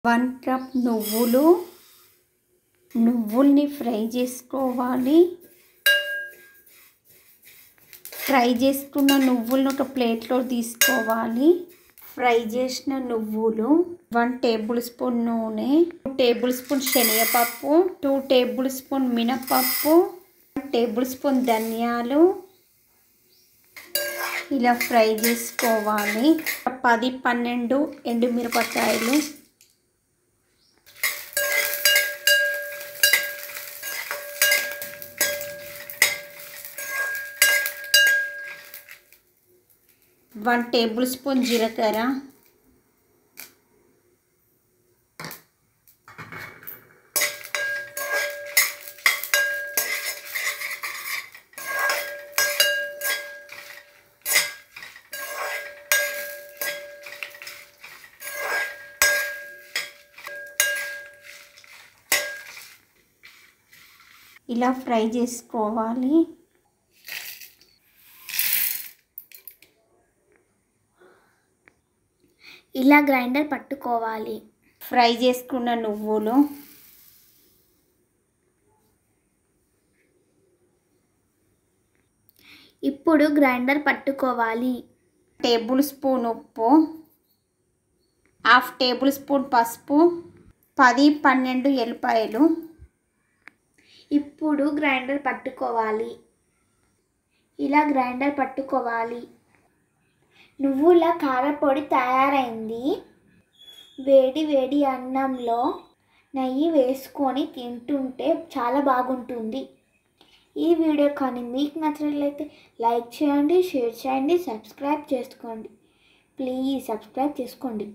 1 cup నువ్వుల్ని fry చేసుకోవాలి. Fry చేసుకున్న నువ్వులను ఒక ప్లేట్లో తీసుకోవాలి. ఫ్రై చేసిన నువ్వులు, 1 టేబుల్ స్పూన్ నూనె, 2 టేబుల్ స్పూన్ శనగపప్పు, 2 టేబుల్ స్పూన్ మినపప్పు, 1 టేబుల్ స్పూన్ ధనియాలు ఇలా ఫ్రై చేసుకోవాలి. 10-12 ఎండుమిరపకాయలు, వన్ టేబుల్ స్పూన్ జీలకర్ర, ఇలా ఫ్రై చేసుకోవాలి. ఇలా గ్రైండర్ పట్టుకోవాలి. ఫ్రై చేసుకున్న నువ్వులు, ఇప్పుడు గ్రైండర్ పట్టుకోవాలి. టేబుల్ స్పూన్ ఉప్పు, 1/2 టేబుల్ స్పూన్ పసుపు, 10-12 ఎల్లిపాయలు. ఇప్పుడు గ్రైండర్ పట్టుకోవాలి. ఇలా గ్రైండర్ పట్టుకోవాలి. నువ్వుల కారపొడి తయారైంది. వేడి వేడి అన్నంలో నెయ్యి వేసుకొని తింటుంటే చాలా బాగుంటుంది. ఈ వీడియో కానీ మీకు నచ్చినట్లయితే లైక్ చేయండి, షేర్ చేయండి, సబ్స్క్రైబ్ చేసుకోండి. ప్లీజ్ సబ్స్క్రైబ్ చేసుకోండి.